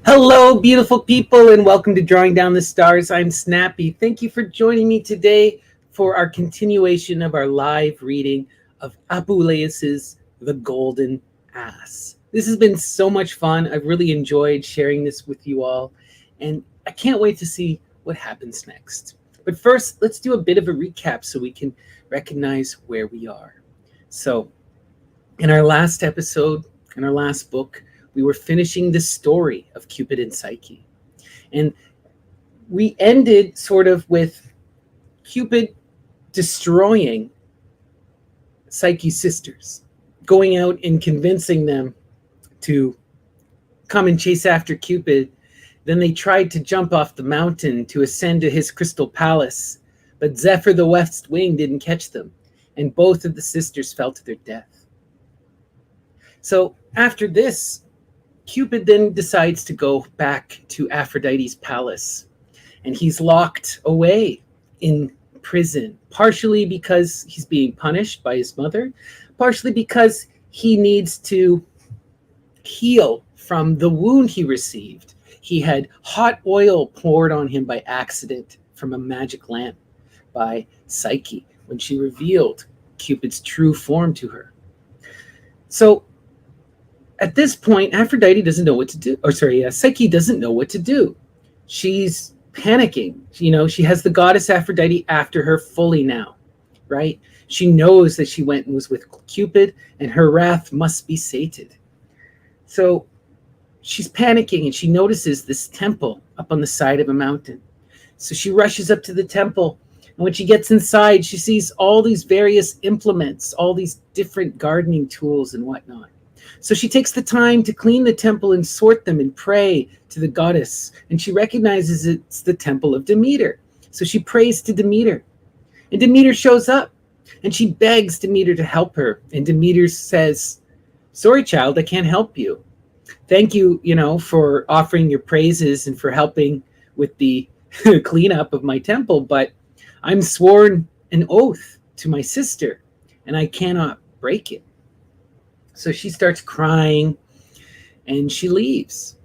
Hello, beautiful people, and welcome to Drawing Down the Stars. I'm Snappy. Thank you for joining me today for our continuation of our live reading of Apuleius's The Golden Ass. This has been so much fun. I've really enjoyed sharing this with you all, and I can't wait to see what happens next. But first, let's do a bit of a recap so we can recognize where we are. So, in our last episode, in our last book, we were finishing the story of Cupid and Psyche. And we ended sort of with Cupid destroying Psyche's sisters, going out and convincing them to come and chase after Cupid. Then they tried to jump off the mountain to ascend to his crystal palace, but Zephyr the West Wing didn't catch them, and both of the sisters fell to their death. So after this, Cupid then decides to go back to Aphrodite's palace, and he's locked away in prison, partially because he's being punished by his mother, partially because he needs to heal from the wound he received. He had hot oil poured on him by accident from a magic lamp by Psyche when she revealed Cupid's true form to her. So at this point, Aphrodite doesn't know what to do. Psyche doesn't know what to do. She's panicking. She has the goddess Aphrodite after her fully now, right? She knows that she went and was with Cupid, and her wrath must be sated. So she's panicking, and she notices this temple up on the side of a mountain. So she rushes up to the temple, and when she gets inside, she sees all these various implements, all these different gardening tools and whatnot. So she takes the time to clean the temple and sort them and pray to the goddess. And she recognizes it's the temple of Demeter. So she prays to Demeter. And Demeter shows up. And she begs Demeter to help her. And Demeter says, "Sorry, child, I can't help you. Thank you, for offering your praises and for helping with the cleanup of my temple. But I'm sworn an oath to my sister, and I cannot break it." So she starts crying and she leaves.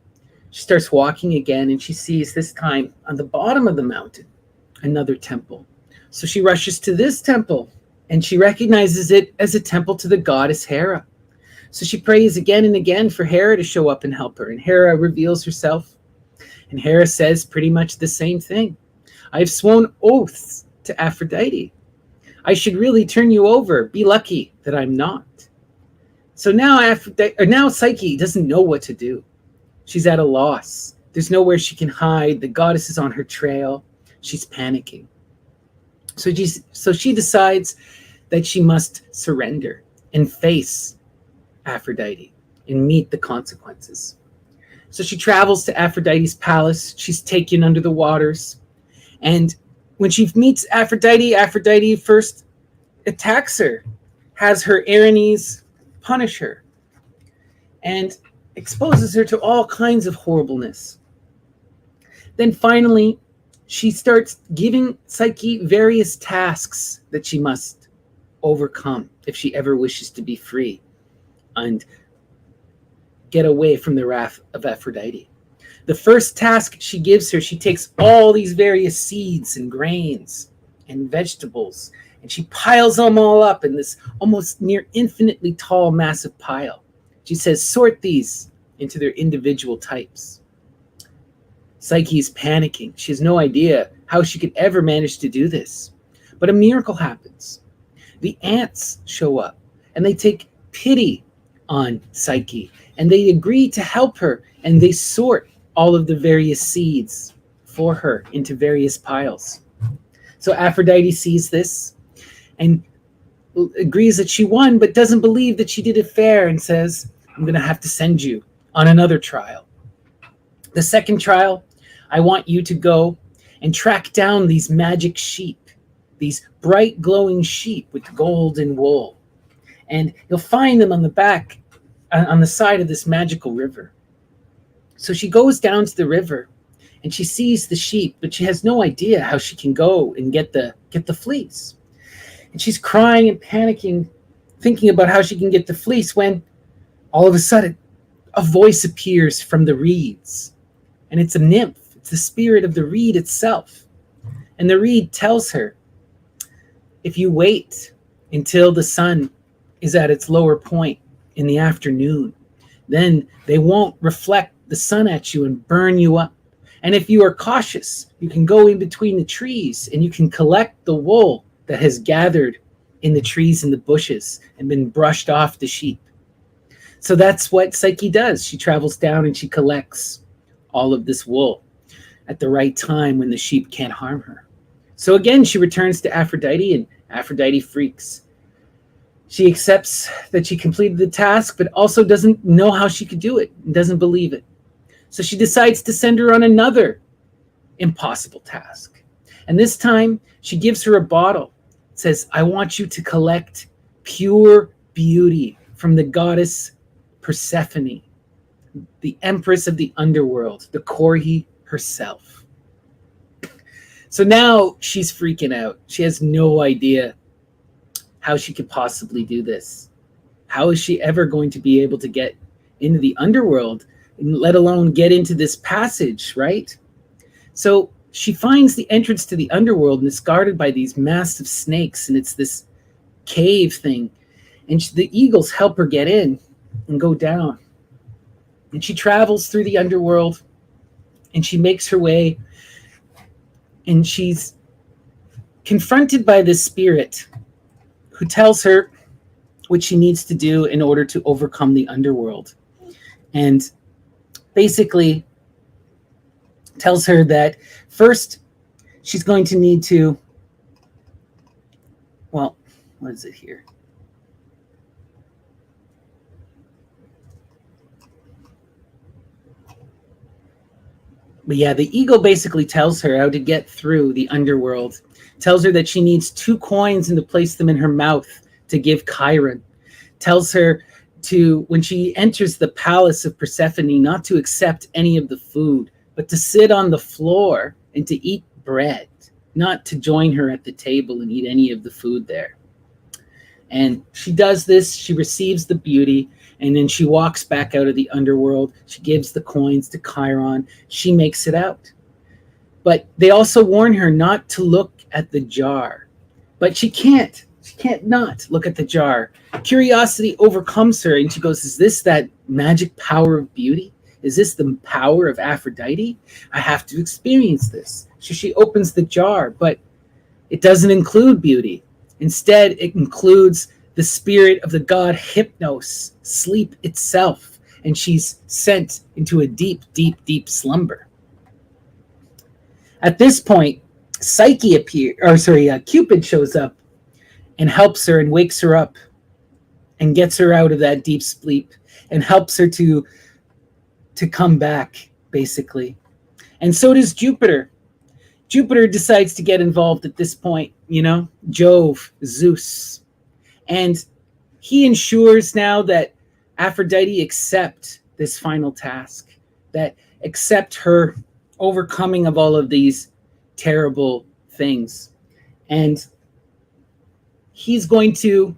She starts walking again, and she sees this time on the bottom of the mountain another temple. So she rushes to this temple, and she recognizes it as a temple to the goddess Hera. So she prays again and again for Hera to show up and help her. And Hera reveals herself. And Hera says pretty much the same thing. "I've sworn oaths to Aphrodite. I should really turn you over. Be lucky that I'm not." So now Psyche doesn't know what to do. She's at a loss. There's nowhere she can hide. The goddess is on her trail. She's panicking. So she decides that she must surrender and face Aphrodite and meet the consequences. So she travels to Aphrodite's palace. She's taken under the waters. And when she meets Aphrodite, Aphrodite first attacks her, has her Erinyes punish her, and exposes her to all kinds of horribleness. Then finally, she starts giving Psyche various tasks that she must overcome if she ever wishes to be free and get away from the wrath of Aphrodite. The first task she gives her, she takes all these various seeds and grains and vegetables, and she piles them all up in this almost near infinitely tall, massive pile. She says, "Sort these into their individual types." Psyche is panicking. She has no idea how she could ever manage to do this. But a miracle happens. The ants show up, and they take pity on Psyche, and they agree to help her, and they sort all of the various seeds for her into various piles. So Aphrodite sees this and agrees that she won, but doesn't believe that she did it fair, and says, "I'm going to have to send you on another trial. The second trial, I want you to go and track down these magic sheep, these bright glowing sheep with golden wool. And you'll find them on the side of this magical river." So she goes down to the river, and she sees the sheep, but she has no idea how she can go and get the fleece. And she's crying and panicking, thinking about how she can get the fleece, when all of a sudden a voice appears from the reeds, And it's a nymph. It's the spirit of the reed itself. And the reed tells her, if you wait until the sun is at its lower point in the afternoon, then they won't reflect the sun at you and burn you up. And if you are cautious, you can go in between the trees and you can collect the wool that has gathered in the trees and the bushes and been brushed off the sheep. So that's what Psyche does. She travels down and she collects all of this wool at the right time when the sheep can't harm her. So again, she returns to Aphrodite, and Aphrodite freaks. She accepts that she completed the task, but also doesn't know how she could do it and doesn't believe it. So she decides to send her on another impossible task. And this time, she gives her a bottle. It says, I want you to collect pure beauty from the goddess Persephone, the empress of the underworld, the Corgi herself. So now she's freaking out. She has no idea how she could possibly do this. How is she ever going to be able to get into the underworld, let alone get into this passage, right? So she finds the entrance to the underworld, and it's guarded by these massive snakes, and it's this cave thing. And the eagles help her get in and go down. And she travels through the underworld, and she makes her way, and she's confronted by this spirit who tells her what she needs to do in order to overcome the underworld. And basically tells her that first she's going to need to, well, what is it here? But yeah, the eagle basically tells her how to get through the underworld. Tells her that she needs 2 coins and to place them in her mouth to give Chiron. Tells her to, when she enters the palace of Persephone, not to accept any of the food, but to sit on the floor and to eat bread, not to join her at the table and eat any of the food there. And she does this, she receives the beauty, and then she walks back out of the underworld. She gives the coins to Chiron. She makes it out. But they also warn her not to look at the jar. But she can't. She can't not look at the jar. Curiosity overcomes her, and she goes, is this that magic power of beauty? Is this the power of Aphrodite? I have to experience this. So she opens the jar, but it doesn't include beauty. Instead, it includes the spirit of the god Hypnos, sleep itself, and she's sent into a deep, deep, deep slumber. At this point, Cupid shows up and helps her and wakes her up and gets her out of that deep sleep and helps her to come back, basically. And so does Jupiter. Jupiter decides to get involved at this point, Jove, Zeus. And he ensures now that Aphrodite accept this final task, that accept her overcoming of all of these terrible things. And he's going to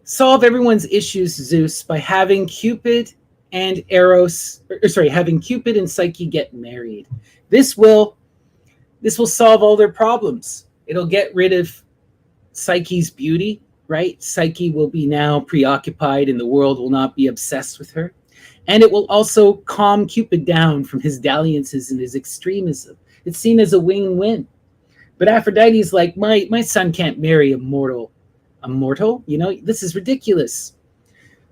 solve everyone's issues, Zeus, by having Cupid and having Cupid and Psyche get married. This will solve all their problems. It'll get rid of Psyche's beauty, right? Psyche will be now preoccupied and the world will not be obsessed with her. And it will also calm Cupid down from his dalliances and his extremism. It's seen as a win-win. But Aphrodite is like, my son can't marry a mortal. A mortal? This is ridiculous.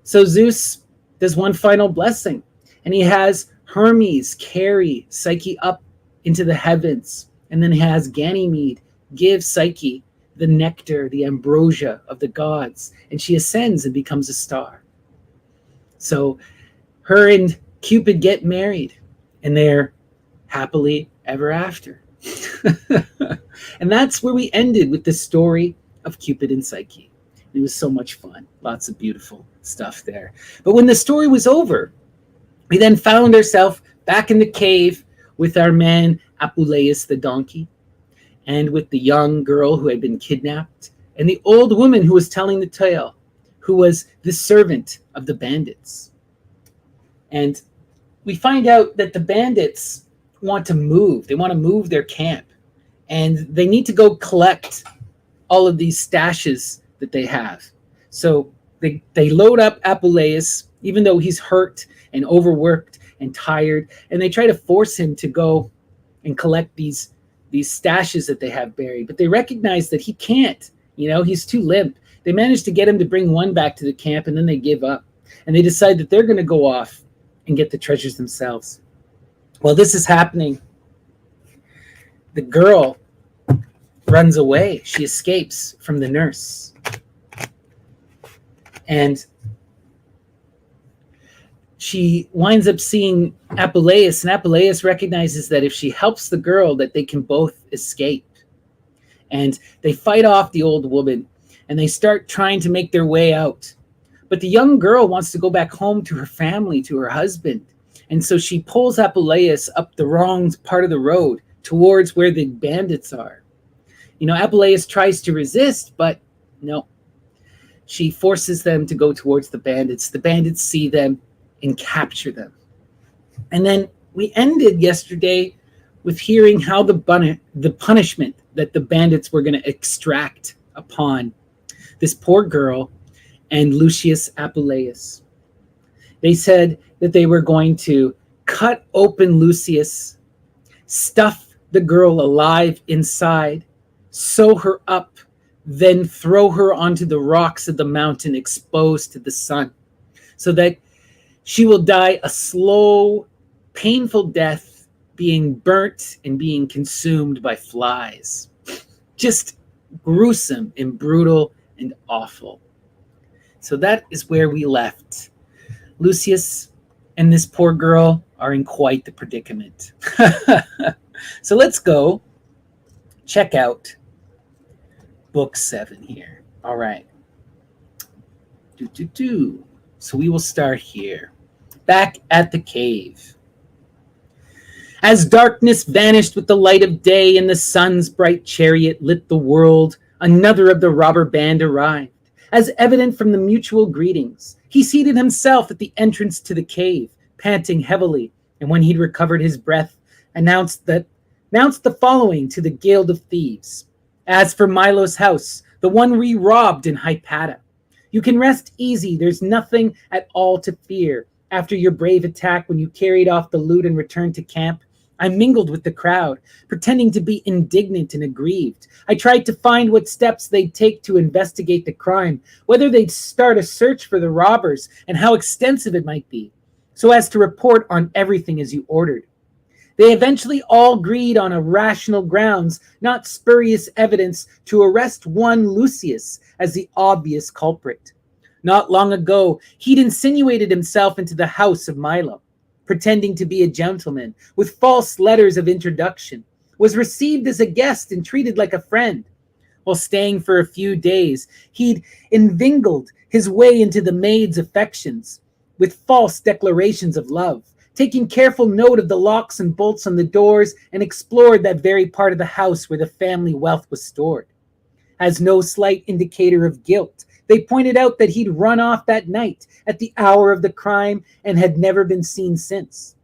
So Zeus does one final blessing, and he has Hermes carry Psyche up into the heavens, and then he has Ganymede give Psyche the nectar, the ambrosia of the gods, and she ascends and becomes a star. So her and Cupid get married, and they're happily ever after. And that's where we ended with the story of Cupid and Psyche. It was so much fun. Lots of beautiful stuff there. But when the story was over, we then found ourselves back in the cave with our man Apuleius the donkey, and with the young girl who had been kidnapped, and the old woman who was telling the tale, who was the servant of the bandits. And we find out that the bandits want to move. They want to move their camp, and they need to go collect all of these stashes that they have. So they load up Apuleius, even though he's hurt and overworked and tired, and they try to force him to go and collect these stashes that they have buried. But they recognize that he can't. He's too limp. They manage to get him to bring one back to the camp, and then they give up. And they decide that they're going to go off and get the treasures themselves. While this is happening, the girl runs away. She escapes from the nurse. And she winds up seeing Apuleius, and Apuleius recognizes that if she helps the girl, that they can both escape. And they fight off the old woman, and they start trying to make their way out. But the young girl wants to go back home to her family, to her husband. And so she pulls Apuleius up the wrong part of the road towards where the bandits are. Apuleius tries to resist, but no. She forces them to go towards the bandits. The bandits see them and capture them. And then we ended yesterday with hearing how the punishment that the bandits were going to extract upon this poor girl and Lucius Apuleius. They said that they were going to cut open Lucius, stuff the girl alive inside, sew her up, then throw her onto the rocks of the mountain exposed to the sun, so that she will die a slow, painful death, being burnt and being consumed by flies. Just gruesome and brutal and awful. So that is where we left. Lucius and this poor girl are in quite the predicament. So let's go check out book 7 here. All right. So we will start here. Back at the cave. As darkness vanished with the light of day and the sun's bright chariot lit the world, another of the robber band arrived. As evident from the mutual greetings, he seated himself at the entrance to the cave, panting heavily, and when he'd recovered his breath, announced the following to the guild of thieves. As for Milo's house, the one we robbed in Hypata, you can rest easy. There's nothing at all to fear. After your brave attack when you carried off the loot and returned to camp, I mingled with the crowd, pretending to be indignant and aggrieved. I tried to find what steps they'd take to investigate the crime, whether they'd start a search for the robbers, and how extensive it might be, so as to report on everything as you ordered. They eventually all agreed on a rational grounds, not spurious evidence, to arrest one Lucius as the obvious culprit. Not long ago, he'd insinuated himself into the house of Milo, pretending to be a gentleman, with false letters of introduction, was received as a guest and treated like a friend. While staying for a few days, he'd inveigled his way into the maid's affections with false declarations of love, taking careful note of the locks and bolts on the doors, and explored that very part of the house where the family wealth was stored. As no slight indicator of guilt, they pointed out that he'd run off that night at the hour of the crime and had never been seen since.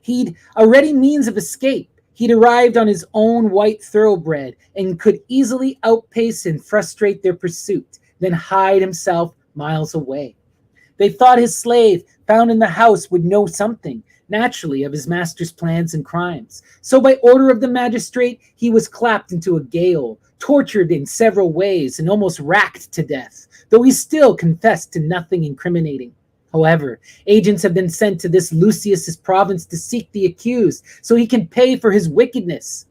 He'd a ready means of escape. He'd arrived on his own white thoroughbred and could easily outpace and frustrate their pursuit, then hide himself miles away. They thought his slave, found in the house, would know something, naturally, of his master's plans and crimes. So by order of the magistrate, he was clapped into a gaol, tortured in several ways, and almost racked to death, though he still confessed to nothing incriminating. However, agents have been sent to this Lucius's province to seek the accused, so he can pay for his wickedness.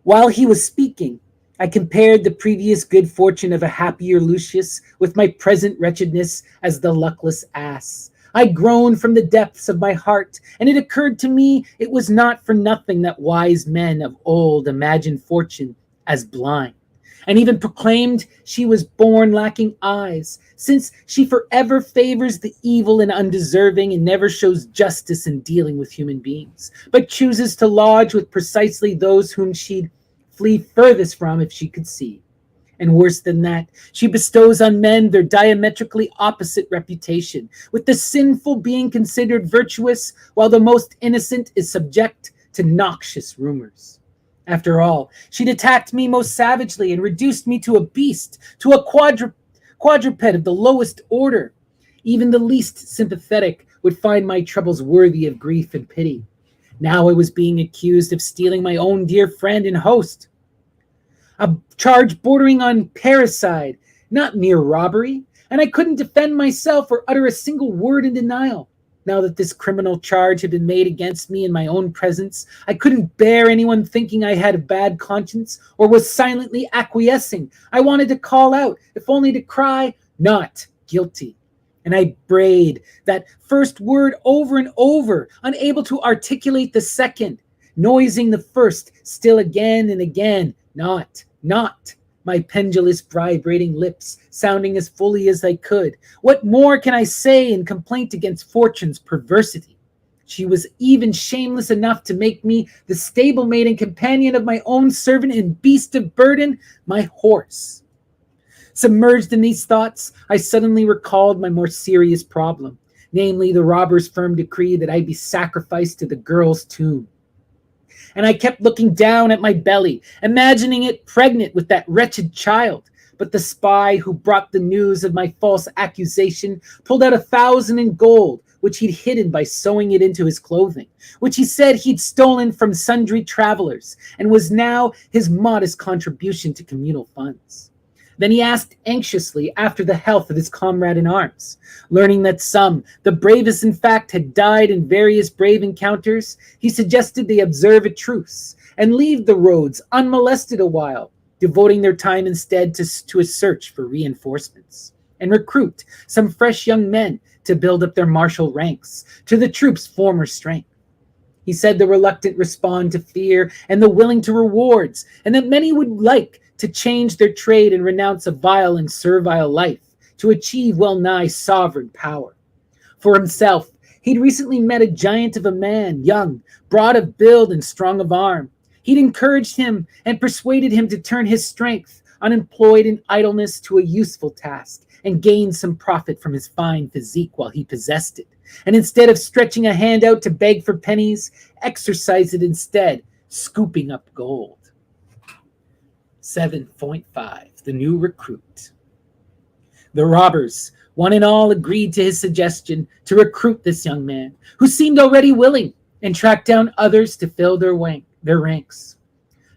While he was speaking, I compared the previous good fortune of a happier Lucius with my present wretchedness as the luckless ass. I groaned from the depths of my heart, and it occurred to me it was not for nothing that wise men of old imagined fortune as blind, and even proclaimed she was born lacking eyes, since she forever favors the evil and undeserving and never shows justice in dealing with human beings, but chooses to lodge with precisely those whom she'd flee furthest from if she could see. And worse than that, she bestows on men their diametrically opposite reputation, with the sinful being considered virtuous, while the most innocent is subject to noxious rumors. After all, she'd attacked me most savagely and reduced me to a beast, to a quadruped of the lowest order. Even the least sympathetic would find my troubles worthy of grief and pity. Now I was being accused of stealing my own dear friend and host. A charge bordering on parricide, not mere robbery, and I couldn't defend myself or utter a single word in denial. Now that this criminal charge had been made against me in my own presence, I couldn't bear anyone thinking I had a bad conscience or was silently acquiescing. I wanted to call out, if only to cry, "Not guilty." And I brayed that first word over and over, unable to articulate the second, noising the first still again and again, "Not, not." My pendulous vibrating lips sounding as fully as I could. What more can I say in complaint against fortune's perversity? She was even shameless enough to make me the stablemate and companion of my own servant and beast of burden, my horse. Submerged in these thoughts, I suddenly recalled my more serious problem, namely the robber's firm decree that I be sacrificed to the girl's tomb. And I kept looking down at my belly, imagining it pregnant with that wretched child. But the spy who brought the news of my false accusation pulled out 1,000 in gold, which he'd hidden by sewing it into his clothing, which he said he'd stolen from sundry travelers, and was now his modest contribution to communal funds. Then he asked anxiously after the health of his comrade in arms. Learning that some, the bravest in fact, had died in various brave encounters, he suggested they observe a truce and leave the roads unmolested a while, devoting their time instead to a search for reinforcements, and recruit some fresh young men to build up their martial ranks to the troops' former strength. He said the reluctant respond to fear and the willing to rewards, and that many would like to change their trade and renounce a vile and servile life to achieve well-nigh sovereign power. For himself, he'd recently met a giant of a man, young, broad of build and strong of arm. He'd encouraged him and persuaded him to turn his strength, unemployed in idleness, to a useful task and gain some profit from his fine physique while he possessed it. And instead of stretching a hand out to beg for pennies, exercise it instead, scooping up gold. 7.5. The New Recruit. The robbers, one and all, agreed to his suggestion to recruit this young man, who seemed already willing, and track down others to fill their ranks.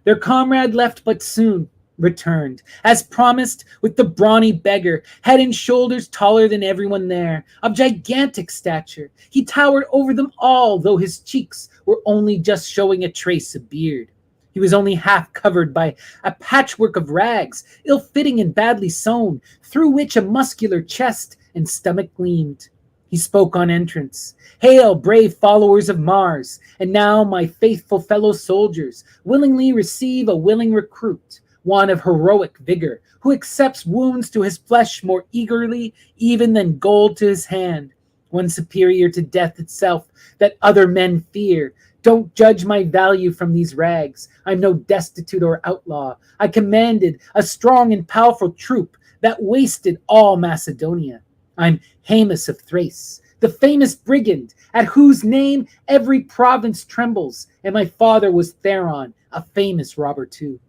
Their comrade left but soon returned, as promised, with the brawny beggar, head and shoulders taller than everyone there, of gigantic stature. He towered over them all, though his cheeks were only just showing a trace of beard. He was only half covered by a patchwork of rags, ill-fitting and badly sewn, through which a muscular chest and stomach gleamed. He spoke on entrance. "Hail, brave followers of Mars, and now, my faithful fellow soldiers, willingly receive a willing recruit, one of heroic vigor, who accepts wounds to his flesh more eagerly even than gold to his hand, one superior to death itself that other men fear. Don't judge my value from these rags. I'm no destitute or outlaw. I commanded a strong and powerful troop that wasted all Macedonia. I'm Haemus of Thrace, the famous brigand, at whose name every province trembles, and my father was Theron, a famous robber too.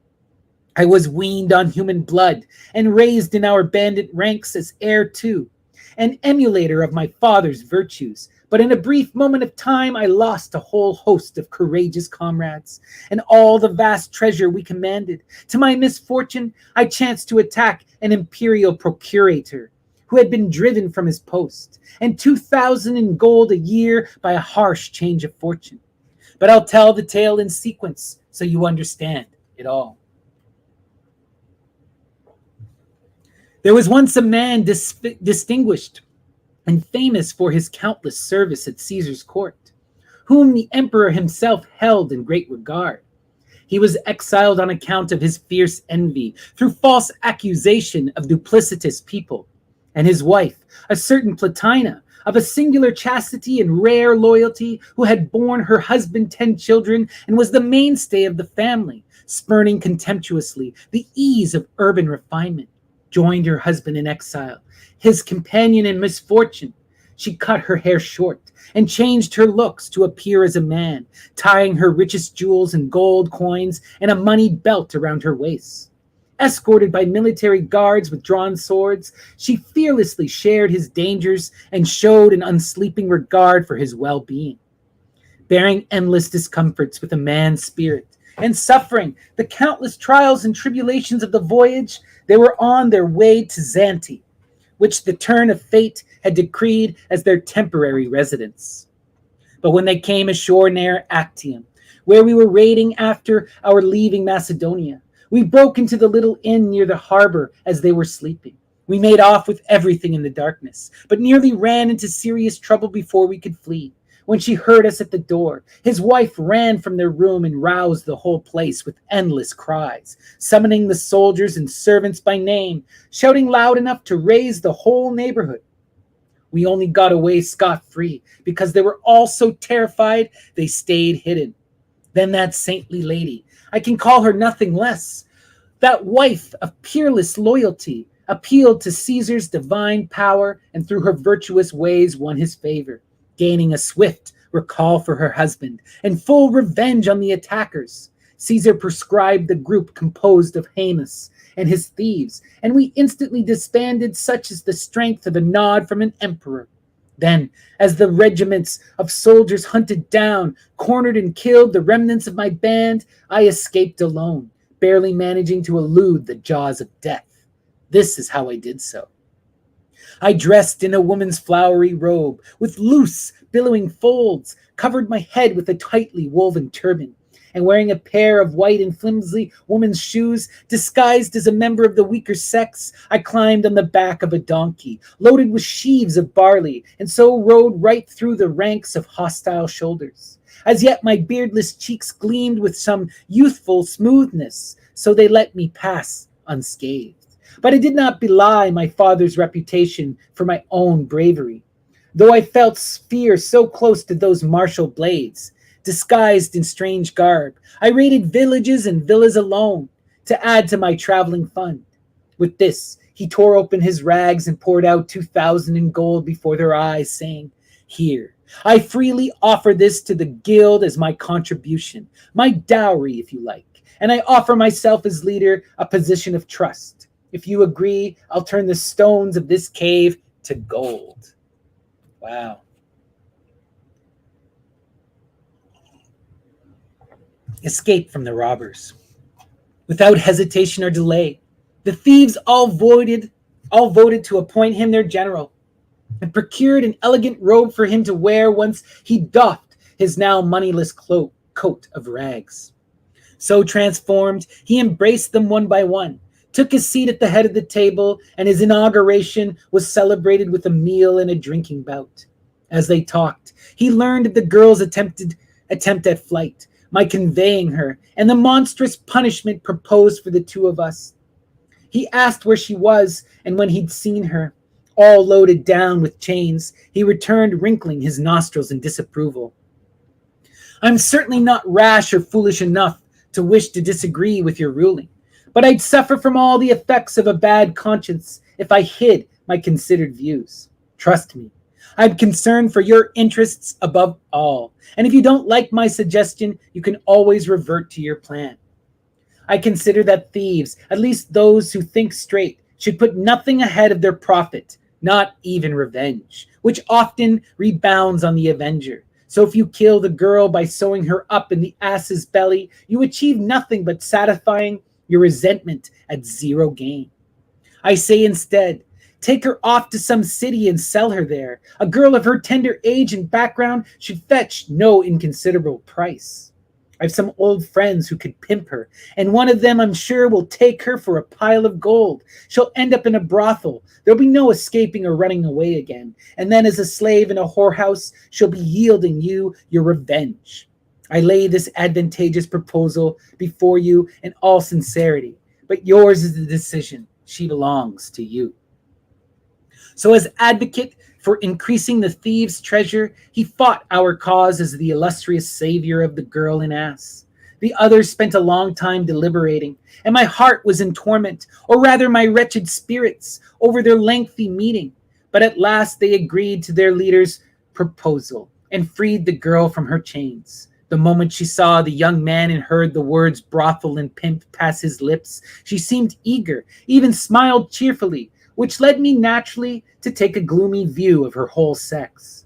I was weaned on human blood and raised in our bandit ranks as heir too, an emulator of my father's virtues. But in a brief moment of time, I lost a whole host of courageous comrades and all the vast treasure we commanded. To my misfortune, I chanced to attack an imperial procurator who had been driven from his post, and 2,000 in gold a year by a harsh change of fortune. But I'll tell the tale in sequence so you understand it all. There was once a man distinguished and famous for his countless service at Caesar's court, whom the emperor himself held in great regard. He was exiled on account of his fierce envy, through false accusation of duplicitous people, and his wife, a certain Plotina, of a singular chastity and rare loyalty, who had borne her husband 10 children and was the mainstay of the family, spurning contemptuously the ease of urban refinement, joined her husband in exile, his companion in misfortune. She cut her hair short and changed her looks to appear as a man, tying her richest jewels and gold coins and a moneyed belt around her waist. Escorted by military guards with drawn swords, she fearlessly shared his dangers and showed an unsleeping regard for his well-being. Bearing endless discomforts with a man's spirit, and suffering the countless trials and tribulations of the voyage, they were on their way to Zante, which the turn of fate had decreed as their temporary residence. But when they came ashore near Actium, where we were raiding after our leaving Macedonia, we broke into the little inn near the harbor as they were sleeping. We made off with everything in the darkness, but nearly ran into serious trouble before we could flee. When she heard us at the door, his wife ran from their room and roused the whole place with endless cries, summoning the soldiers and servants by name, shouting loud enough to raise the whole neighborhood. We only got away scot-free because they were all so terrified they stayed hidden. Then that saintly lady, I can call her nothing less, that wife of peerless loyalty, appealed to Caesar's divine power and through her virtuous ways won his favor, gaining a swift recall for her husband and full revenge on the attackers. Caesar prescribed the group composed of Haemus and his thieves, and we instantly disbanded, such as the strength of a nod from an emperor. Then, as the regiments of soldiers hunted down, cornered, and killed the remnants of my band, I escaped alone, barely managing to elude the jaws of death. This is how I did so. I dressed in a woman's flowery robe, with loose, billowing folds, covered my head with a tightly woven turban, and wearing a pair of white and flimsy woman's shoes, disguised as a member of the weaker sex, I climbed on the back of a donkey, loaded with sheaves of barley, and so rode right through the ranks of hostile shoulders. As yet my beardless cheeks gleamed with some youthful smoothness, so they let me pass unscathed. But I did not belie my father's reputation for my own bravery, though I felt fear so close to those martial blades. Disguised in strange garb, I raided villages and villas alone to add to my traveling fund. With this, he tore open his rags and poured out 2,000 in gold before their eyes, saying, "Here, I freely offer this to the guild as my contribution, my dowry if you like, and I offer myself as leader a position of trust. If you agree, I'll turn the stones of this cave to gold." Wow. Escape from the robbers. Without hesitation or delay, the thieves all voted to appoint him their general, and procured an elegant robe for him to wear once he doffed his now moneyless coat of rags. So transformed, he embraced them one by one, took his seat at the head of the table, and his inauguration was celebrated with a meal and a drinking bout. As they talked, he learned of the girl's attempt at flight, my conveying her, and the monstrous punishment proposed for the two of us. He asked where she was, and when he'd seen her, all loaded down with chains, he returned wrinkling his nostrils in disapproval. "I'm certainly not rash or foolish enough to wish to disagree with your ruling, but I'd suffer from all the effects of a bad conscience if I hid my considered views. Trust me, I'm concerned for your interests above all, and if you don't like my suggestion, you can always revert to your plan. I consider that thieves, at least those who think straight, should put nothing ahead of their profit, not even revenge, which often rebounds on the avenger. So if you kill the girl by sewing her up in the ass's belly, you achieve nothing but satisfying your resentment at zero gain. I say instead, take her off to some city and sell her there. A girl of her tender age and background should fetch no inconsiderable price. I have some old friends who could pimp her, and one of them, I'm sure, will take her for a pile of gold. She'll end up in a brothel. There'll be no escaping or running away again. And then as a slave in a whorehouse, she'll be yielding you your revenge. I lay this advantageous proposal before you in all sincerity, but yours is the decision. She belongs to you." So as advocate for increasing the thieves' treasure, he fought our cause as the illustrious savior of the girl and ass. The others spent a long time deliberating, and my heart was in torment, or rather my wretched spirits, over their lengthy meeting. But at last they agreed to their leader's proposal and freed the girl from her chains. The moment she saw the young man and heard the words brothel and pimp pass his lips, she seemed eager, even smiled cheerfully, which led me naturally to take a gloomy view of her whole sex.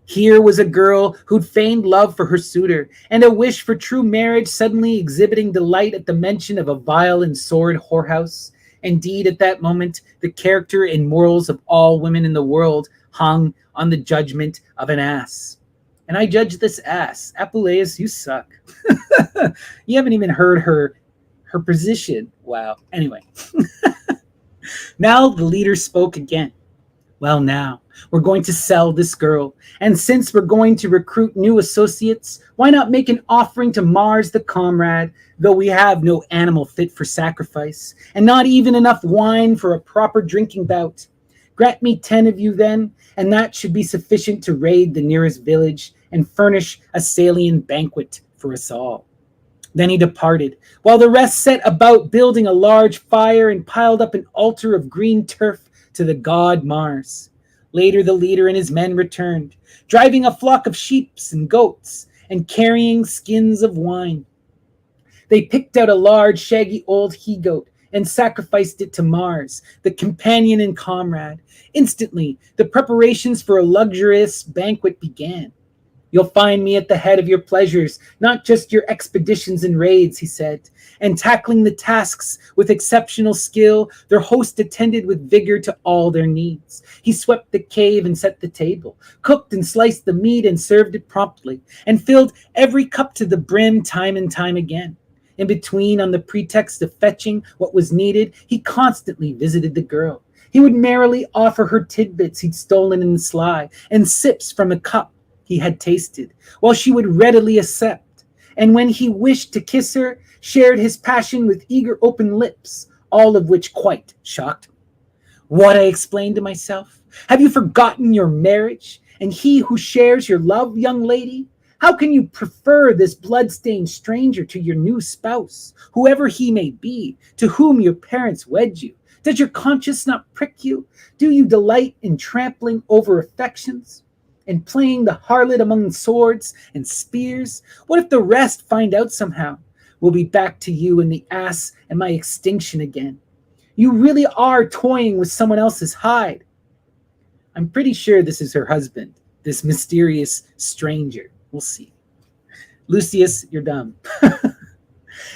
Here was a girl who'd feigned love for her suitor, and a wish for true marriage suddenly exhibiting delight at the mention of a vile and sordid whorehouse. Indeed, at that moment, the character and morals of all women in the world hung on the judgment of an ass. And I judge this ass. Apuleius, you suck. You haven't even heard her position. Wow. Anyway. Now the leader spoke again. Well, now we're going to sell this girl. And since we're going to recruit new associates, why not make an offering to Mars the comrade, though we have no animal fit for sacrifice, and not even enough wine for a proper drinking bout. Grant me 10 of you then, and that should be sufficient to raid the nearest village and furnish a Salian banquet for us all. Then he departed, while the rest set about building a large fire and piled up an altar of green turf to the god Mars. Later the leader and his men returned, driving a flock of sheep and goats, and carrying skins of wine. They picked out a large, shaggy old he-goat and sacrificed it to Mars, the companion and comrade. Instantly, the preparations for a luxurious banquet began. You'll find me at the head of your pleasures, not just your expeditions and raids, he said. And tackling the tasks with exceptional skill, their host attended with vigor to all their needs. He swept the cave and set the table, cooked and sliced the meat and served it promptly, and filled every cup to the brim time and time again. In between, on the pretext of fetching what was needed, he constantly visited the girl. He would merrily offer her tidbits he'd stolen in the sly, and sips from a cup he had tasted, while she would readily accept, and when he wished to kiss her, shared his passion with eager open lips, all of which quite shocked me. What, I explained to myself, have you forgotten your marriage, and he who shares your love, young lady? How can you prefer this blood-stained stranger to your new spouse, whoever he may be, to whom your parents wed you? Does your conscience not prick you? Do you delight in trampling over affections? And playing the harlot among swords and spears? What if the rest find out somehow? We'll be back to you and the ass and my extinction again. You really are toying with someone else's hide. I'm pretty sure this is her husband, this mysterious stranger. We'll see. Lucius, you're dumb.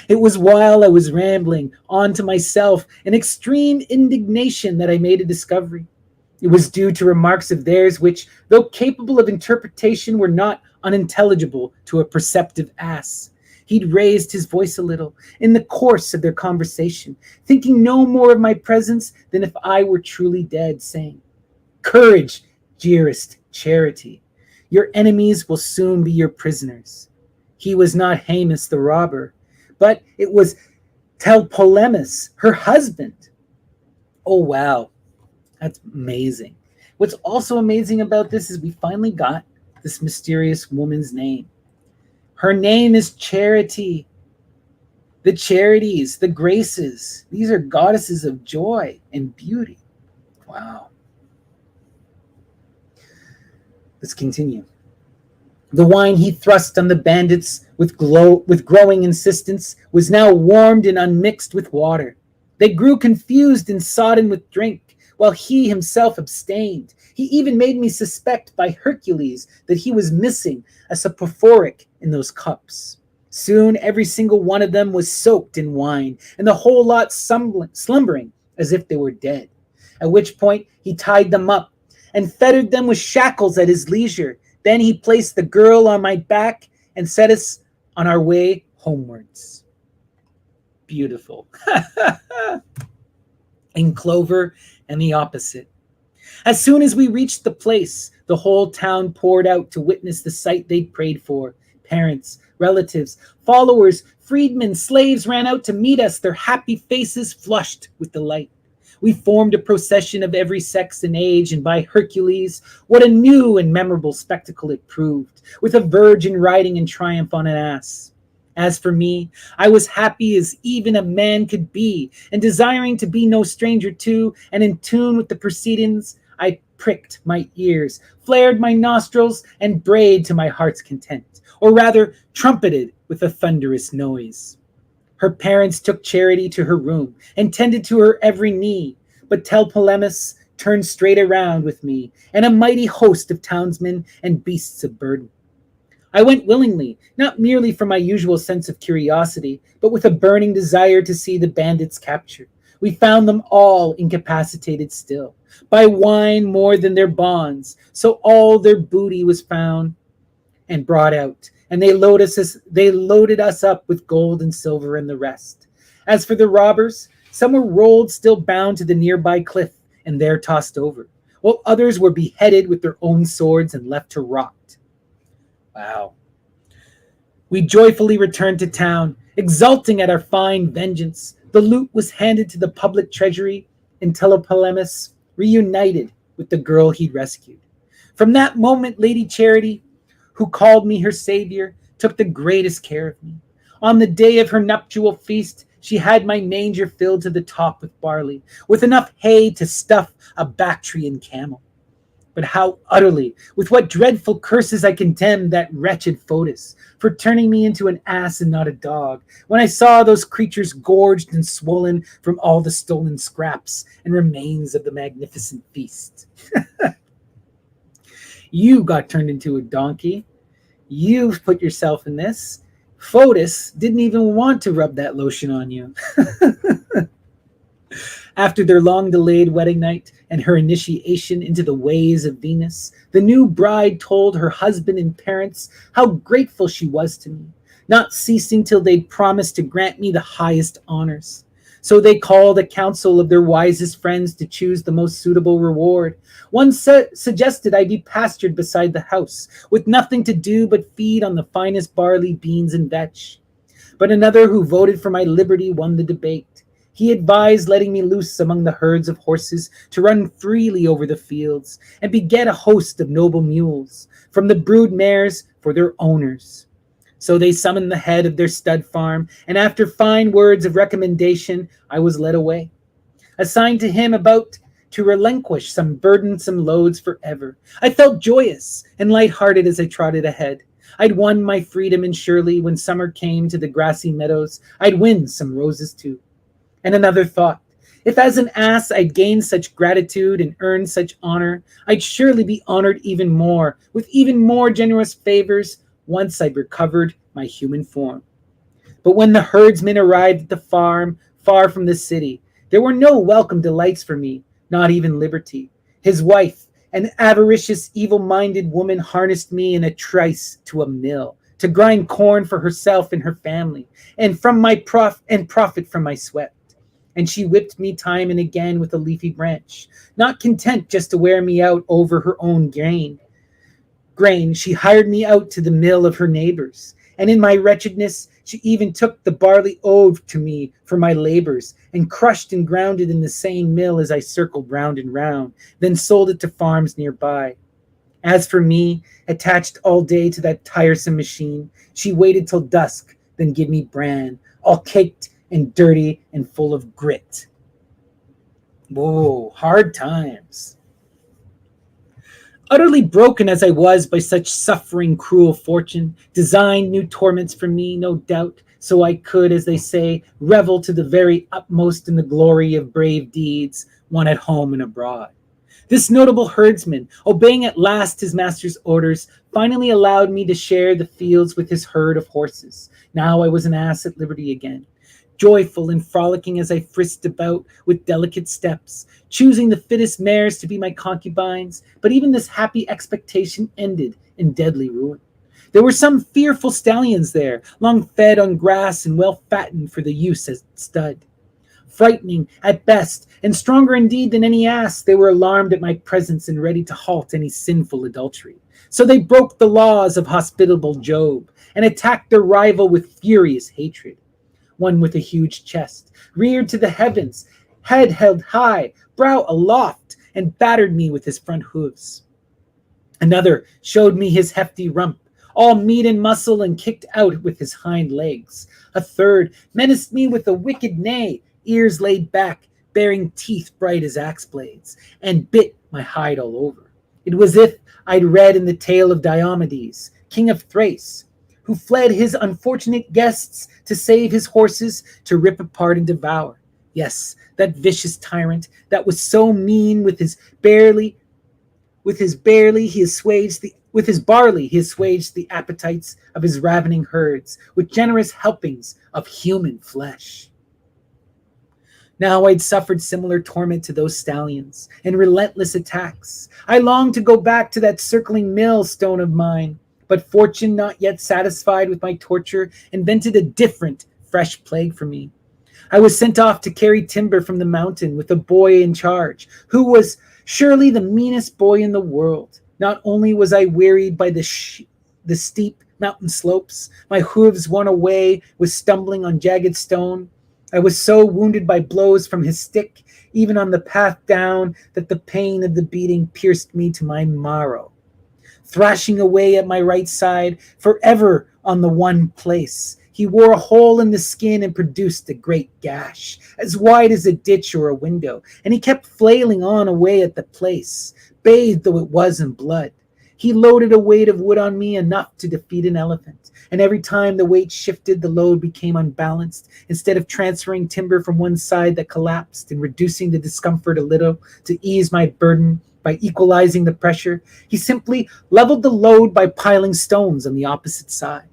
It was while I was rambling on to myself in extreme indignation that I made a discovery. It was due to remarks of theirs which, though capable of interpretation, were not unintelligible to a perceptive ass. He'd raised his voice a little in the course of their conversation, thinking no more of my presence than if I were truly dead, saying, "Courage, dearest Charity. Your enemies will soon be your prisoners." He was not Hamus the robber, but it was Telpolemus, her husband. Oh, wow. That's amazing. What's also amazing about this is we finally got this mysterious woman's name. Her name is Charity. The Charities, the Graces, these are goddesses of joy and beauty. Wow. Let's continue. The wine he thrust on the bandits with growing insistence was now warmed and unmixed with water. They grew confused and sodden with drink, while he himself abstained. He even made me suspect by Hercules that he was missing a soporific in those cups. Soon every single one of them was soaked in wine, and the whole lot slumbering as if they were dead. At which point he tied them up and fettered them with shackles at his leisure. Then he placed the girl on my back and set us on our way homewards. Beautiful. In clover and the opposite. As soon as we reached the place, the whole town poured out to witness the sight they'd prayed for. Parents, relatives, followers, freedmen, slaves ran out to meet us, their happy faces flushed with delight. We formed a procession of every sex and age, and by Hercules, what a new and memorable spectacle it proved, with a virgin riding in triumph on an ass. As for me, I was happy as even a man could be, and desiring to be no stranger to, and in tune with the proceedings, I pricked my ears, flared my nostrils, and brayed to my heart's content, or rather trumpeted with a thunderous noise. Her parents took Charity to her room, and tended to her every need, but Tlepolemus turned straight around with me, and a mighty host of townsmen and beasts of burden. I went willingly, not merely from my usual sense of curiosity, but with a burning desire to see the bandits captured. We found them all incapacitated still, by wine more than their bonds, so all their booty was found and brought out, and they loaded us up with gold and silver and the rest. As for the robbers, some were rolled still bound to the nearby cliff, and there tossed over, while others were beheaded with their own swords and left to rot. Wow. We joyfully returned to town, exulting at our fine vengeance. The loot was handed to the public treasury, and Tlepolemus reunited with the girl he'd rescued. From that moment, Lady Charity, who called me her savior, took the greatest care of me. On the day of her nuptial feast, she had my manger filled to the top with barley, with enough hay to stuff a Bactrian camel. But how utterly, with what dreadful curses I condemned that wretched Fotis for turning me into an ass and not a dog, when I saw those creatures gorged and swollen from all the stolen scraps and remains of the magnificent feast. You got turned into a donkey. You put yourself in this. Fotis didn't even want to rub that lotion on you. After their long-delayed wedding night and her initiation into the ways of Venus, the new bride told her husband and parents how grateful she was to me, not ceasing till they'd promised to grant me the highest honors. So they called a council of their wisest friends to choose the most suitable reward. One suggested I be pastured beside the house, with nothing to do but feed on the finest barley, beans, and vetch. But another, who voted for my liberty, won the debate. He advised letting me loose among the herds of horses to run freely over the fields and beget a host of noble mules, from the brood mares for their owners. So they summoned the head of their stud farm, and after fine words of recommendation, I was led away, assigned to him about to relinquish some burdensome loads forever. I felt joyous and light-hearted as I trotted ahead. I'd won my freedom, and surely when summer came to the grassy meadows, I'd win some roses too. And another thought, if as an ass I'd gained such gratitude and earned such honor, I'd surely be honored even more, with even more generous favors, once I'd recovered my human form. But when the herdsmen arrived at the farm, far from the city, there were no welcome delights for me, not even liberty. His wife, an avaricious, evil-minded woman, harnessed me in a trice to a mill, to grind corn for herself and her family, and profit from my sweat. And she whipped me time and again with a leafy branch, not content just to wear me out over her own grain, she hired me out to the mill of her neighbors. And in my wretchedness, she even took the barley owed to me for my labors, and crushed and ground it in the same mill as I circled round and round, then sold it to farms nearby. As for me, attached all day to that tiresome machine, she waited till dusk, then give me bran, all caked and dirty and full of grit. Whoa, hard times. Utterly broken as I was by such suffering, cruel fortune, designed new torments for me, no doubt, so I could, as they say, revel to the very utmost in the glory of brave deeds, won at home and abroad. This notable herdsman, obeying at last his master's orders, finally allowed me to share the fields with his herd of horses. Now I was an ass at liberty again, joyful and frolicking as I frisked about with delicate steps, choosing the fittest mares to be my concubines. But even this happy expectation ended in deadly ruin. There were some fearful stallions there, long fed on grass and well fattened for the use as stud. Frightening at best, and stronger indeed than any ass, they were alarmed at my presence and ready to halt any sinful adultery. So they broke the laws of hospitable Job and attacked their rival with furious hatred. One with a huge chest, reared to the heavens, head held high, brow aloft, and battered me with his front hooves. Another showed me his hefty rump, all meat and muscle, and kicked out with his hind legs. A third menaced me with a wicked neigh, ears laid back, bearing teeth bright as axe blades, and bit my hide all over. It was as if I'd read in the tale of Diomedes, king of Thrace, who fled his unfortunate guests to save his horses to rip apart and devour. Yes, that vicious tyrant that was so mean with his barley he assuaged the appetites of his ravening herds with generous helpings of human flesh. Now I'd suffered similar torment to those stallions and relentless attacks. I longed to go back to that circling millstone of mine, but fortune, not yet satisfied with my torture, invented a different, fresh plague for me. I was sent off to carry timber from the mountain with a boy in charge, who was surely the meanest boy in the world. Not only was I wearied by the steep mountain slopes, my hooves worn away with stumbling on jagged stone, I was so wounded by blows from his stick, even on the path down, that the pain of the beating pierced me to my marrow. Thrashing away at my right side, forever on the one place, he wore a hole in the skin and produced a great gash, as wide as a ditch or a window, and he kept flailing on away at the place, bathed though it was in blood. He loaded a weight of wood on me enough to defeat an elephant, and every time the weight shifted, the load became unbalanced. Instead of transferring timber from one side that collapsed and reducing the discomfort a little to ease my burden by equalizing the pressure, he simply leveled the load by piling stones on the opposite side.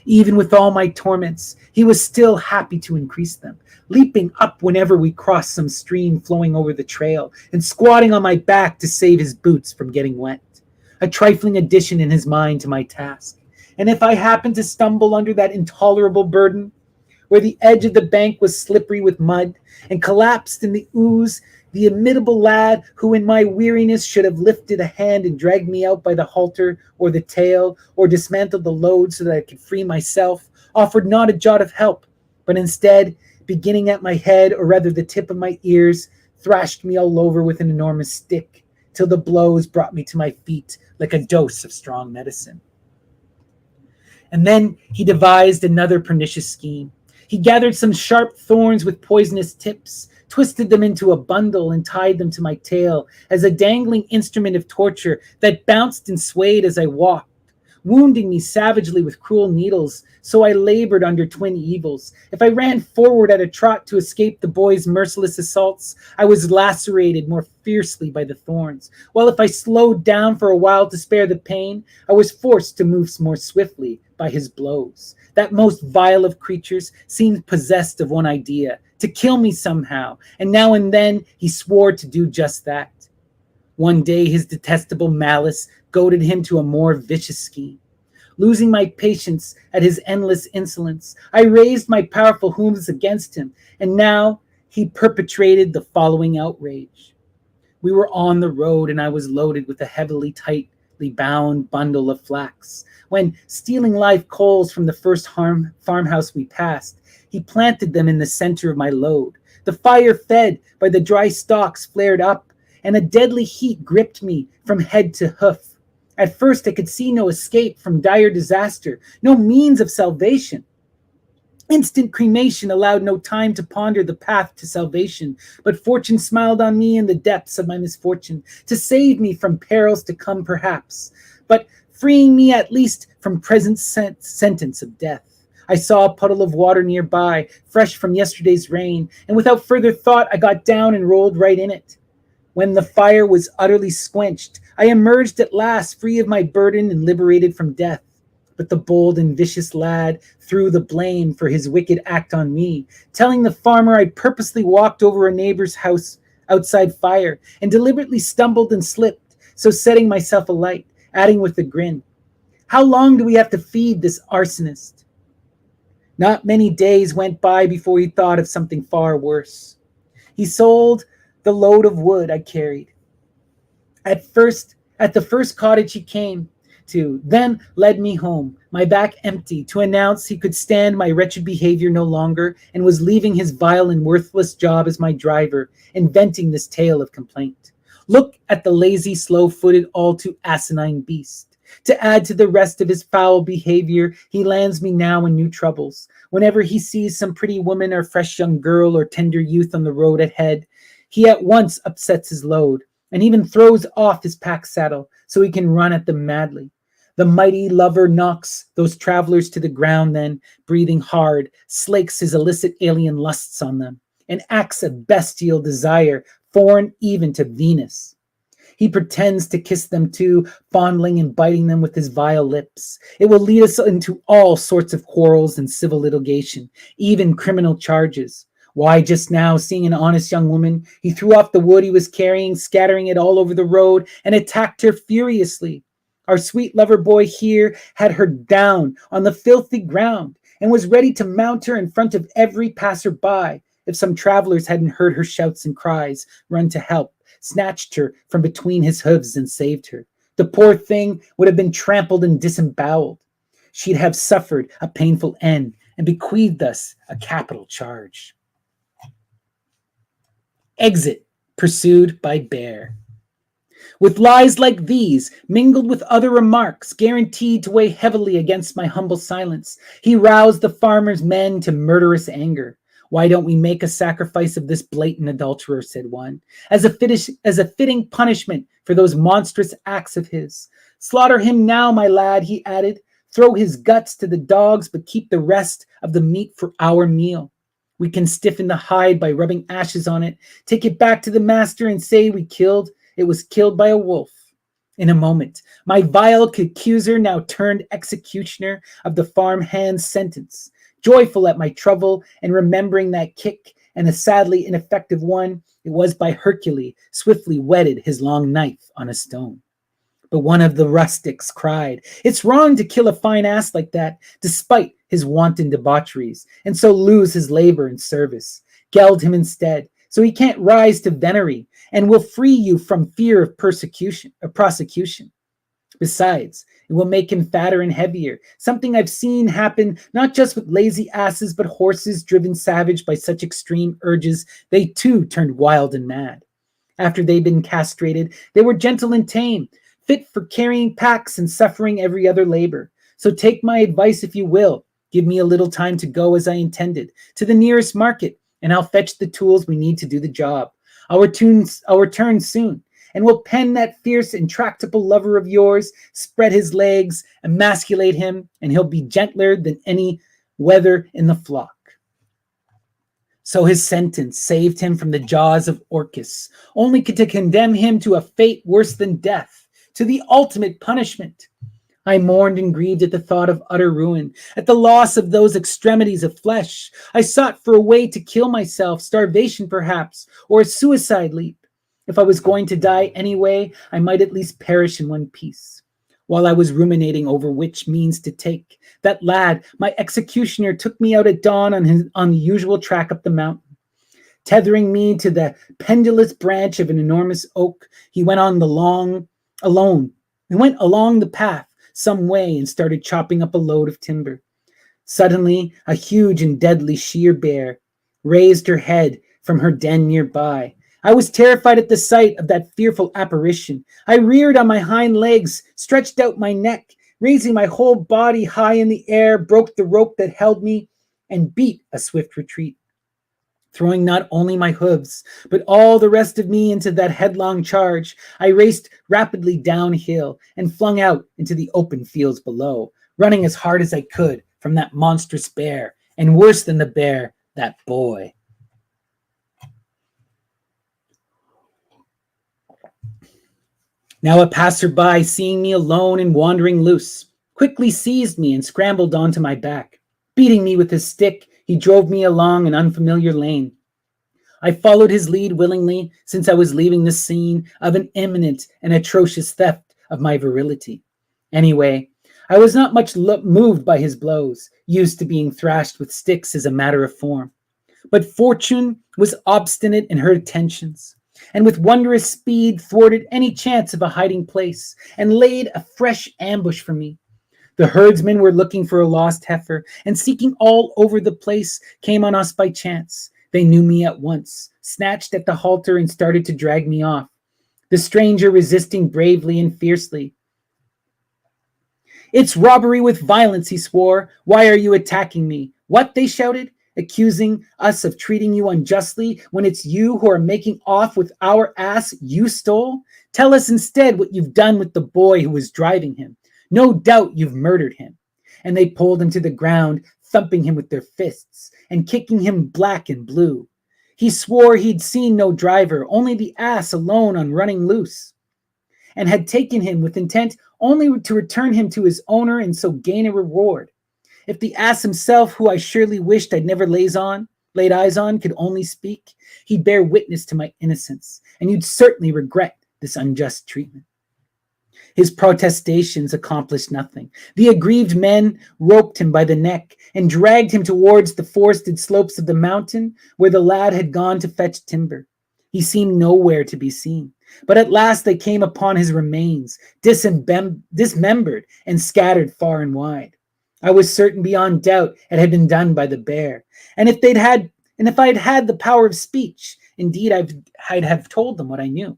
Even with all my torments, he was still happy to increase them, leaping up whenever we crossed some stream flowing over the trail, and squatting on my back to save his boots from getting wet. A trifling addition in his mind to my task. And if I happened to stumble under that intolerable burden, where the edge of the bank was slippery with mud, and collapsed in the ooze, the imitable lad who in my weariness should have lifted a hand and dragged me out by the halter or the tail, or dismantled the load so that I could free myself, offered not a jot of help, but instead, beginning at my head, or rather the tip of my ears, thrashed me all over with an enormous stick, till the blows brought me to my feet like a dose of strong medicine. And then he devised another pernicious scheme. He gathered some sharp thorns with poisonous tips, twisted them into a bundle, and tied them to my tail as a dangling instrument of torture that bounced and swayed as I walked, wounding me savagely with cruel needles. So I labored under twin evils. If I ran forward at a trot to escape the boy's merciless assaults, I was lacerated more fiercely by the thorns, while if I slowed down for a while to spare the pain, I was forced to move more swiftly by his blows. That most vile of creatures seemed possessed of one idea, to kill me somehow, and now and then he swore to do just that. One day his detestable malice goaded him to a more vicious scheme. Losing my patience at his endless insolence, I raised my powerful hooves against him, and now he perpetrated the following outrage. We were on the road, and I was loaded with a tightly bound bundle of flax, when, stealing live coals from the first farmhouse we passed, he planted them in the center of my load. The fire fed by the dry stalks flared up, and a deadly heat gripped me from head to hoof. At first I could see no escape from dire disaster, no means of salvation. Instant cremation allowed no time to ponder the path to salvation, but fortune smiled on me in the depths of my misfortune, to save me from perils to come perhaps, but freeing me at least from present sentence of death. I saw a puddle of water nearby, fresh from yesterday's rain, and without further thought I got down and rolled right in it. When the fire was utterly squenched, I emerged at last, free of my burden and liberated from death. But the bold and vicious lad threw the blame for his wicked act on me, telling the farmer I purposely walked over a neighbor's house outside fire and deliberately stumbled and slipped, so setting myself alight, adding with a grin, "How long do we have to feed this arsonist?" Not many days went by before he thought of something far worse. He sold the load of wood I carried. At the first cottage he came to, then led me home, my back empty, to announce he could stand my wretched behavior no longer and was leaving his vile and worthless job as my driver, inventing this tale of complaint. Look at the lazy, slow-footed, all too asinine beast. To add to the rest of his foul behavior, he lands me now in new troubles. Whenever he sees some pretty woman or fresh young girl or tender youth on the road ahead, he at once upsets his load and even throws off his pack saddle so he can run at them madly. The mighty lover knocks those travelers to the ground, then, breathing hard, slakes his illicit alien lusts on them, and acts of bestial desire, foreign even to Venus. He pretends to kiss them too, fondling and biting them with his vile lips. It will lead us into all sorts of quarrels and civil litigation, even criminal charges. Why, just now, seeing an honest young woman, he threw off the wood he was carrying, scattering it all over the road, and attacked her furiously. Our sweet lover boy here had her down on the filthy ground and was ready to mount her in front of every passer-by if some travelers hadn't heard her shouts and cries, run to help, snatched her from between his hooves and saved her. The poor thing would have been trampled and disemboweled. She'd have suffered a painful end and bequeathed us a capital charge. Exit, pursued by bear. With lies like these, mingled with other remarks, guaranteed to weigh heavily against my humble silence, he roused the farmer's men to murderous anger. Why don't we make a sacrifice of this blatant adulterer, said one, as a fitting punishment for those monstrous acts of his. Slaughter him now, my lad, he added. Throw his guts to the dogs, but keep the rest of the meat for our meal. We can stiffen the hide by rubbing ashes on it, take it back to the master and say it was killed by a wolf. In a moment, my vile accuser now turned executioner of the farmhand's sentence. Joyful at my trouble and remembering that kick and a sadly ineffective one, it was by Hercules swiftly whetted his long knife on a stone. But one of the rustics cried, "It's wrong to kill a fine ass like that, despite his wanton debaucheries, and so lose his labor and service. Geld him instead, so he can't rise to venery, and will free you from fear of prosecution. Besides, it will make him fatter and heavier, something I've seen happen not just with lazy asses, but horses driven savage by such extreme urges, they too turned wild and mad. After they'd been castrated, they were gentle and tame, fit for carrying packs and suffering every other labor. So take my advice if you will. Give me a little time to go as I intended, to the nearest market, and I'll fetch the tools we need to do the job. I'll return soon, and we'll pen that fierce, intractable lover of yours, spread his legs, emasculate him, and he'll be gentler than any wether in the flock." So his sentence saved him from the jaws of Orcus, only to condemn him to a fate worse than death, to the ultimate punishment. I mourned and grieved at the thought of utter ruin, at the loss of those extremities of flesh. I sought for a way to kill myself, starvation perhaps, or a suicide leap. If I was going to die anyway, I might at least perish in one piece. While I was ruminating over which means to take, that lad, my executioner, took me out at dawn on the usual track up the mountain. Tethering me to the pendulous branch of an enormous oak, he went along the path some way and started chopping up a load of timber. Suddenly, a huge and deadly she-bear raised her head from her den nearby. I was terrified at the sight of that fearful apparition. I reared on my hind legs, stretched out my neck, raising my whole body high in the air, broke the rope that held me, and beat a swift retreat. Throwing not only my hooves, but all the rest of me into that headlong charge, I raced rapidly downhill and flung out into the open fields below, running as hard as I could from that monstrous bear, and worse than the bear, that boy. Now a passerby, seeing me alone and wandering loose, quickly seized me and scrambled onto my back. Beating me with his stick, he drove me along an unfamiliar lane. I followed his lead willingly, since I was leaving the scene of an imminent and atrocious theft of my virility. Anyway, I was not much moved by his blows, used to being thrashed with sticks as a matter of form. But fortune was obstinate in her attentions, and with wondrous speed thwarted any chance of a hiding place, and laid a fresh ambush for me. The herdsmen were looking for a lost heifer, and seeking all over the place, came on us by chance. They knew me at once, snatched at the halter, and started to drag me off. The stranger resisting bravely and fiercely. "It's robbery with violence," he swore. "Why are you attacking me?" "What?" they shouted, "accusing us of treating you unjustly when it's you who are making off with our ass you stole? Tell us instead what you've done with the boy who was driving him. No doubt you've murdered him." And they pulled him to the ground, thumping him with their fists and kicking him black and blue. He swore he'd seen no driver, only the ass alone on running loose, and had taken him with intent only to return him to his owner and so gain a reward. If the ass himself, who I surely wished I'd never laid eyes on, could only speak, he'd bear witness to my innocence, and you'd certainly regret this unjust treatment. His protestations accomplished nothing. The aggrieved men roped him by the neck and dragged him towards the forested slopes of the mountain where the lad had gone to fetch timber. He seemed nowhere to be seen, but at last they came upon his remains, dismembered and scattered far and wide. I was certain beyond doubt it had been done by the bear, and if I'd had the power of speech, indeed I'd have told them what I knew.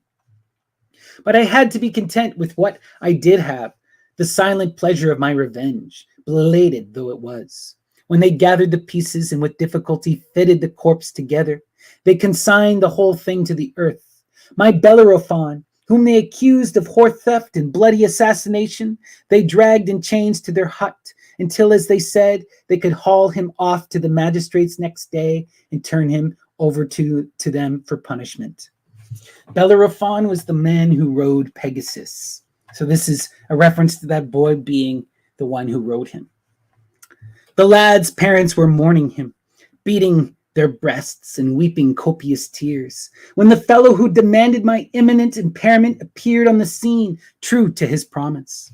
But I had to be content with what I did have, the silent pleasure of my revenge, belated though it was. When they gathered the pieces and with difficulty fitted the corpse together, they consigned the whole thing to the earth. My Bellerophon, whom they accused of horse theft and bloody assassination, they dragged in chains to their hut until, as they said, they could haul him off to the magistrates next day and turn him over to them for punishment. Bellerophon was the man who rode Pegasus. So this is a reference to that boy being the one who rode him. The lad's parents were mourning him, beating their breasts and weeping copious tears, when the fellow who demanded my imminent impairment appeared on the scene, true to his promise.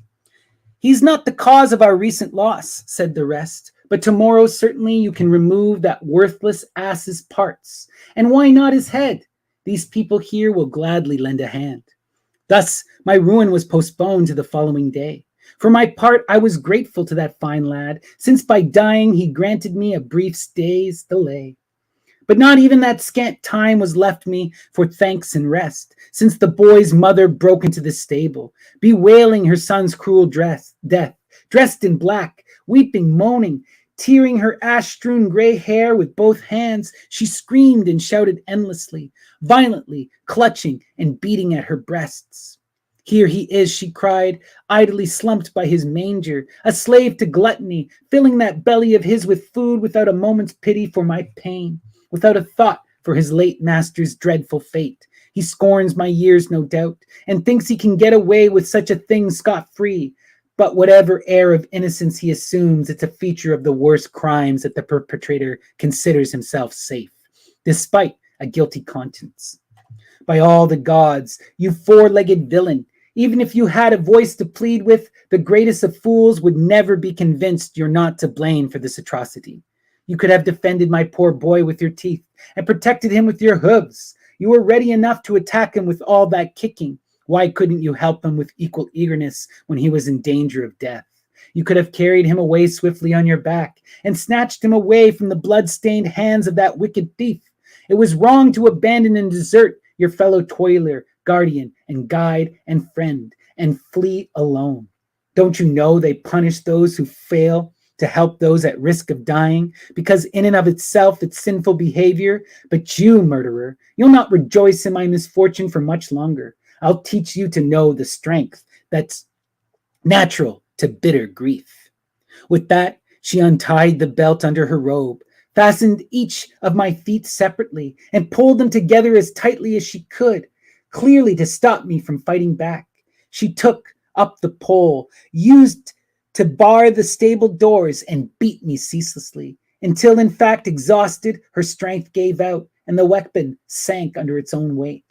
"He's not the cause of our recent loss," said the rest, "but tomorrow certainly you can remove that worthless ass's parts. And why not his head? These people here will gladly lend a hand." Thus my ruin was postponed to the following day. For my part, I was grateful to that fine lad, since by dying he granted me a brief day's delay. But not even that scant time was left me for thanks and rest, since the boy's mother broke into the stable, bewailing her son's cruel death, dressed in black, weeping, moaning, tearing her ash-strewn gray hair with both hands. She screamed and shouted endlessly, violently clutching and beating at her breasts. "Here he is," she cried, idly slumped by his manger, a slave to gluttony, filling that belly of his with food without a moment's pity for my pain, without a thought for his late master's dreadful fate. He scorns my years, no doubt, and thinks he can get away with such a thing scot-free. But whatever air of innocence he assumes, it's a feature of the worst crimes that the perpetrator considers himself safe, despite a guilty conscience. By all the gods, you four-legged villain, even if you had a voice to plead with, the greatest of fools would never be convinced you're not to blame for this atrocity. You could have defended my poor boy with your teeth and protected him with your hooves. You were ready enough to attack him with all that kicking. Why couldn't you help him with equal eagerness when he was in danger of death? You could have carried him away swiftly on your back and snatched him away from the blood-stained hands of that wicked thief. It was wrong to abandon and desert your fellow toiler, guardian, and guide and friend, and flee alone. Don't you know they punish those who fail to help those at risk of dying, because in and of itself it's sinful behavior? But you, murderer, you'll not rejoice in my misfortune for much longer. I'll teach you to know the strength that's natural to bitter grief. With that, she untied the belt under her robe, fastened each of my feet separately, and pulled them together as tightly as she could, clearly to stop me from fighting back. She took up the pole, used to bar the stable doors, and beat me ceaselessly, until, in fact, exhausted, her strength gave out, and the weapon sank under its own weight.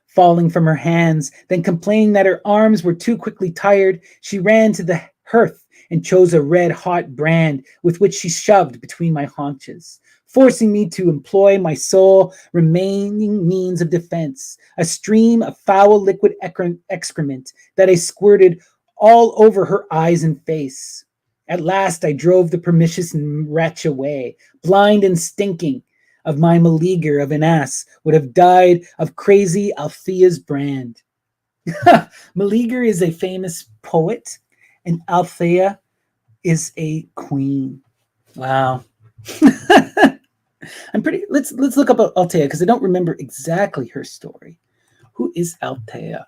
Falling from her hands, then complaining that her arms were too quickly tired, she ran to the hearth and chose a red-hot brand with which she shoved between my haunches, forcing me to employ my sole remaining means of defense, a stream of foul liquid excrement that I squirted all over her eyes and face. At last I drove the pernicious wretch away, blind and stinking. Of my meleager of an ass would have died of crazy Althea's brand. Meleager is a famous poet, and Althea is a queen. Wow. Let's look up Althea because I don't remember exactly her story. Who is Althea?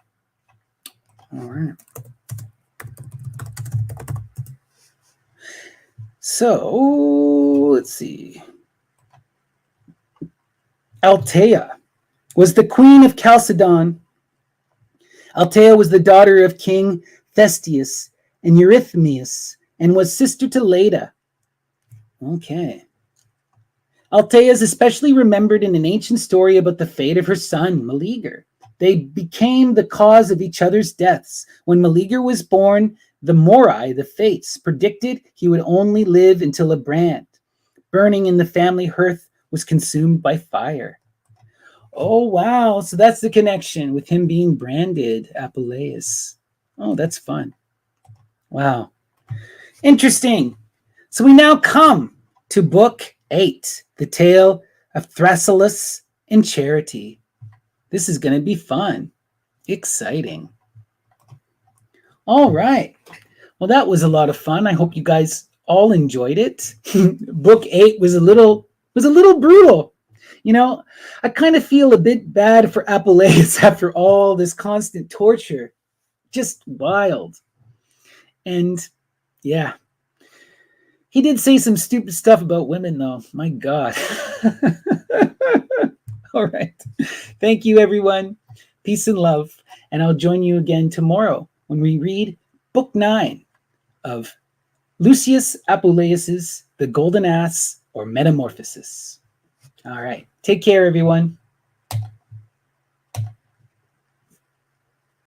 All right. So let's see. Althea was the queen of Chalcedon. Althea was the daughter of King Thestius and Eurythmius and was sister to Leda. Okay. Althea is especially remembered in an ancient story about the fate of her son, Meleager. They became the cause of each other's deaths. When Meleager was born, the Morai, the Fates, predicted he would only live until a brand, burning in the family hearth, was consumed by fire. Oh, wow. So that's the connection with him being branded, Apuleius. Oh, that's fun. Wow. Interesting. So we now come to Book 8, The Tale of Thrasyllus and Charity. This is going to be fun. Exciting. All right. Well, that was a lot of fun. I hope you guys all enjoyed it. Book 8 was a little brutal. You know, I kind of feel a bit bad for Apuleius after all this constant torture. Just wild. And yeah, he did say some stupid stuff about women, though. My God. All right. Thank you, everyone. Peace and love. And I'll join you again tomorrow when we read Book 9 of Lucius Apuleius's The Golden Ass or Metamorphoses. All right. Take care, everyone.